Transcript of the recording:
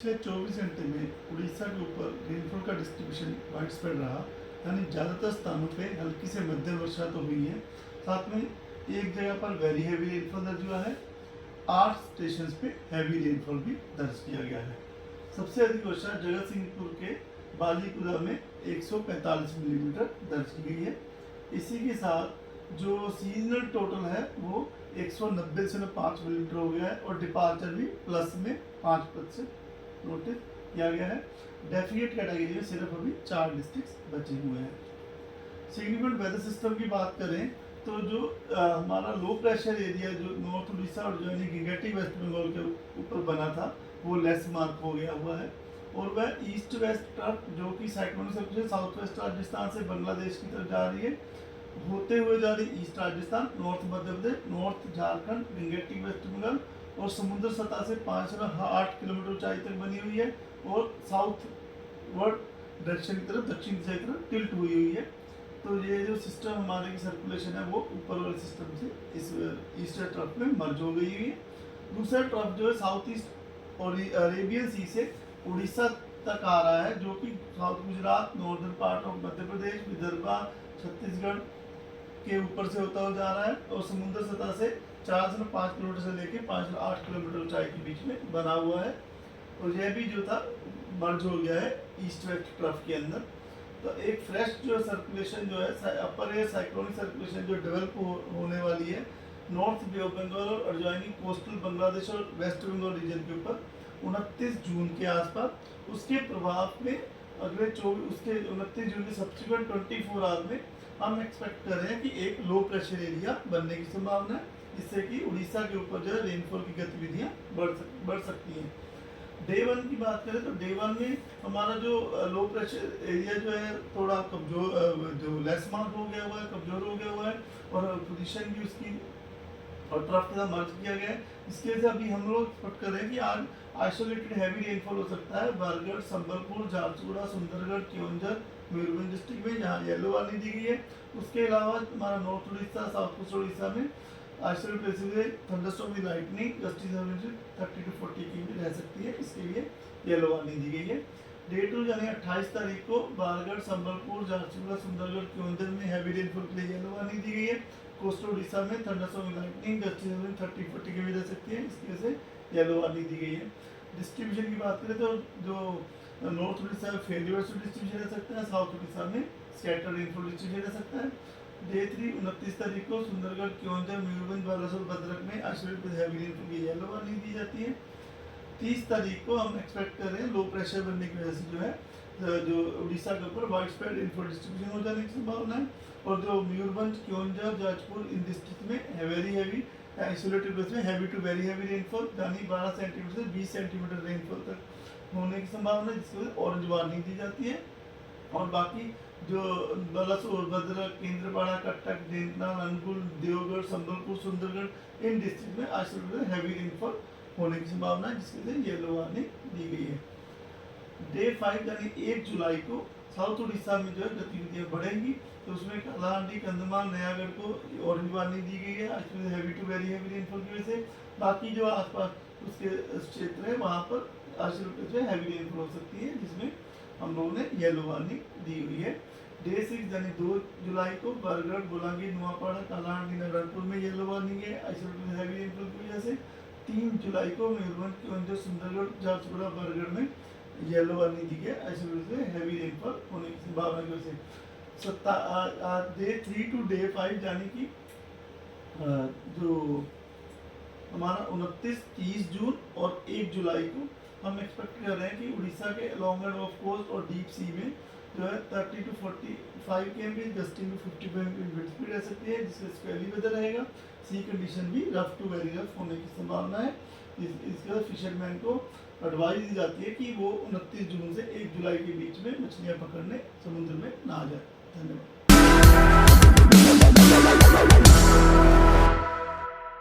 पिछले 24 घंटे में उड़ीसा के ऊपर रेनफॉल का डिस्ट्रीब्यूशन वाइड स्प्रेड रहा, यानी ज़्यादातर स्थानों पे हल्की से मध्यम वर्षा तो हुई है। साथ में एक जगह पर वेरी हैवी रेनफॉल दर्ज हुआ है। 8 स्टेशन पे हैवी रेनफॉल भी दर्ज किया गया है। सबसे अधिक वर्षा जगत सिंहपुर के बालीकुदा में 145 मिलीमीटर दर्ज की गई है। इसी के साथ जो सीजनल टोटल है वो 190.5 मिलीमीटर हो गया है और डिपार्चर भी प्लस में 5% नोटिस किया गया है। डेफिनेट कैटेगरी में सिर्फ अभी 4 डिस्ट्रिक्ट्स बचे हुए हैं। सिग्निफिकेंट वेदर सिस्टम की बात करें तो जो हमारा लो प्रेशर एरिया जो नॉर्थ उड़ीसा और जो गिगेटिक वेस्ट बंगाल के ऊपर बना था वो लेस मार्क हो गया हुआ है, और वह ईस्ट वेस्ट ट्रफ जो कि cyclonic circulation south west Rajasthan से बांग्लादेश की तरफ जा रही है, होते हुए जा रही east Rajasthan, north Madhya Pradesh, north Jharkhand, गिगेटिक waste Bengal और समुद्र सतह से 5.8 किलोमीटर ऊंचाई तक बनी हुई है और साउथ वर्ड डायरेक्शन की तरफ, दक्षिण दिशा की तरफ टिल्ट हुई हुई है। तो ये जो सिस्टम हमारे की सर्कुलेशन है वो ऊपर वाले सिस्टम से इस ईस्टर्न ट्रफ में मर्ज हो गई हुई है। दूसरा ट्रफ जो है साउथ ईस्ट और अरेबियन सी से उड़ीसा तक आ रहा है, जो कि south Gujarat, northern part of Madhya Pradesh, Vidarbha, Chhattisgarh के ऊपर से होता हुआ जा रहा है और समुद्र सतह से 4.5 किलोमीटर से लेकर 5.8 किलोमीटर ऊंचाई के बीच में बना हुआ है, और यह भी जो था मर्ज हो गया है ईस्ट वेस्ट ट्रफ के अंदर। तो एक फ्रेश जो सर्कुलेशन जो है अपर एयर साइक्लोनिक सर्कुलेशन जो डेवलप होने वाली है नॉर्थ बे ऑफ बंगाल और एडजॉइनिंग कोस्टल बांग्लादेश और वेस्ट बंगाल रीजन के ऊपर 29 जून के आसपास, उसके प्रभाव में अगले 29 जून के सब्सिक्वेंट 24 आवर में हम एक्सपेक्ट कर रहे हैं कि एक लो प्रेशर एरिया बनने की संभावना है, जिससे कि उड़ीसा के ऊपर जो है रेनफॉल की गतिविधियां बढ़ सकती हैं। डे 1 की बात करें तो डे 1 में हमारा जो लो प्रेशर एरिया जो है थोड़ा कमजोर, जो लेस मार्क हो गया हुआ है, कमजोर हो गया हुआ है और पोजीशन भी उसकी और ट्रफ के साथ मर्ज किया गया है। इसके वजह से अभी हम लोग एक्सपेक्ट कर रहे हैं कि आज आइसोलेटेड हैवी रेनफॉल हो सकता है बरगढ़, संबलपुर, झारसुगुड़ा, सुंदरगढ़, केओंझर, मयूरभंज डिस्ट्रिक्ट में जहाँ येलो वार्निंग दी गई है। उसके अलावा हमारा north Orissa, south west Orissa में आइसोलेटेड प्लेसेस में thunderstorm with lightning gusty 30 to 40 की भी रह सकती है, इसके लिए येलो वार्निंग दी गई है। डे 2 यानी 28 तारीख को बारगढ़, संबलपुर, झारसुगुड़ा, सुंदरगढ़, केओंझर में हैवी रेनफॉल के लिए येलो वार्निंग दी गई है। कोस्टल उड़ीसा में थंडरस्टॉर्म विद लाइटनिंग गस्टी 30-40 की भी रह सकती है, इसकी वजह से येलो वार्निंग दी गई है। डिस्ट्रीब्यूशन की बात करें तो जो नॉर्थ उड़ीसा में फेलियर डिस्ट्रीब्यूशन रह सकता है, साउथ उड़ीसा में स्कैटर रेनफॉल डिस्ट्रीब्यूशन रह सकता है। डे 3 29 तारीख को सुंदरगढ़, केओंझर, मयूरभंज, बालासोर, भद्रक में आइसोलेटेड हैवी रेनफॉल की येलो वार्निंग दी जाती है। 30 तारीख को हम एक्सपेक्ट कर रहे हैं लो प्रेशर बनने की वजह से जो है जो उड़ीसा के ऊपर वाइड स्प्रेड रेनफॉल डिस्ट्रीब्यूशन हो जाने की संभावना है, और जो मयूरभंज, केओंझर, जाजपुर इन डिस्ट्रिक्ट में वेरी हैवी आइसोलेटेड प्लेस में heavy to very heavy rainfall यानी 12 सेंटीमीटर से 20 सेंटीमीटर रेनफॉल तक होने की संभावना है, जिसकी वजह से ऑरेंज वार्निंग दी जाती है। और बाकी जो बालासोर, भद्रक, केंद्रपाड़ा, कटक, ढेंकनाल, अनुगुल, देवगढ़, संबलपुर, सुंदरगढ़ इन डिस्ट्रिक्ट में आइसोलेटेड हैवी रेनफॉल होने की संभावना है, जिसके लिए येलो वार्निंग दी गई है। डे 5 यानी 1 जुलाई को साउथ उड़ीसा में जो है गतिविधियां बढ़ेंगी, तो उसमें कालाहांडी, कंधमाल, नयागढ़ को ऑरेंज वार्निंग दी गई है heavy to very heavy rainfall की वजह से। बाकी जो आसपास उसके क्षेत्र है वहाँ पर आइसोलेटेड हैवी रेनफॉल हो सकती है, जिसमें हम लोगों ने येलो वार्निंग दी हुई है। डे 6 यानी 2 जुलाई को बरगढ़, बोलांगीर, नुआपाड़ा, कालाहांडी, नवरंगपुर में येलो वार्निंग है आइसोलेटेड हैवी रेनफॉल की वजह से। 3 जुलाई को मयूरभंज, केओंझर, सुंदरगढ़, झारसुगुड़ा, बरगढ़ में येलो वार्निंग दी गई है आइसोलेटेड हैवी रेनफॉल होने की संभावना की वजह से। डे 3 to डे 5 यानी कि जो हमारा 29, 30 जून और 1 जुलाई को हम एक्सपेक्ट कर रहे हैं कि उड़ीसा के अलॉन्ग एंड ऑफ कोस्ट और डीप सी में जो है 30 to 45 km गस्टिंग में 55 की विंड स्पीड रह सकती है, जिससे स्पेली वेदर रहेगा। सी कंडीशन भी रफ टू वेरी रफ होने की संभावना है। इसके बाद फिशरमैन को एडवाइस दी जाती है कि वो 29 जून से 1 जुलाई के बीच में मछलियाँ पकड़ने समुद्र में ना जाए। धन्यवाद।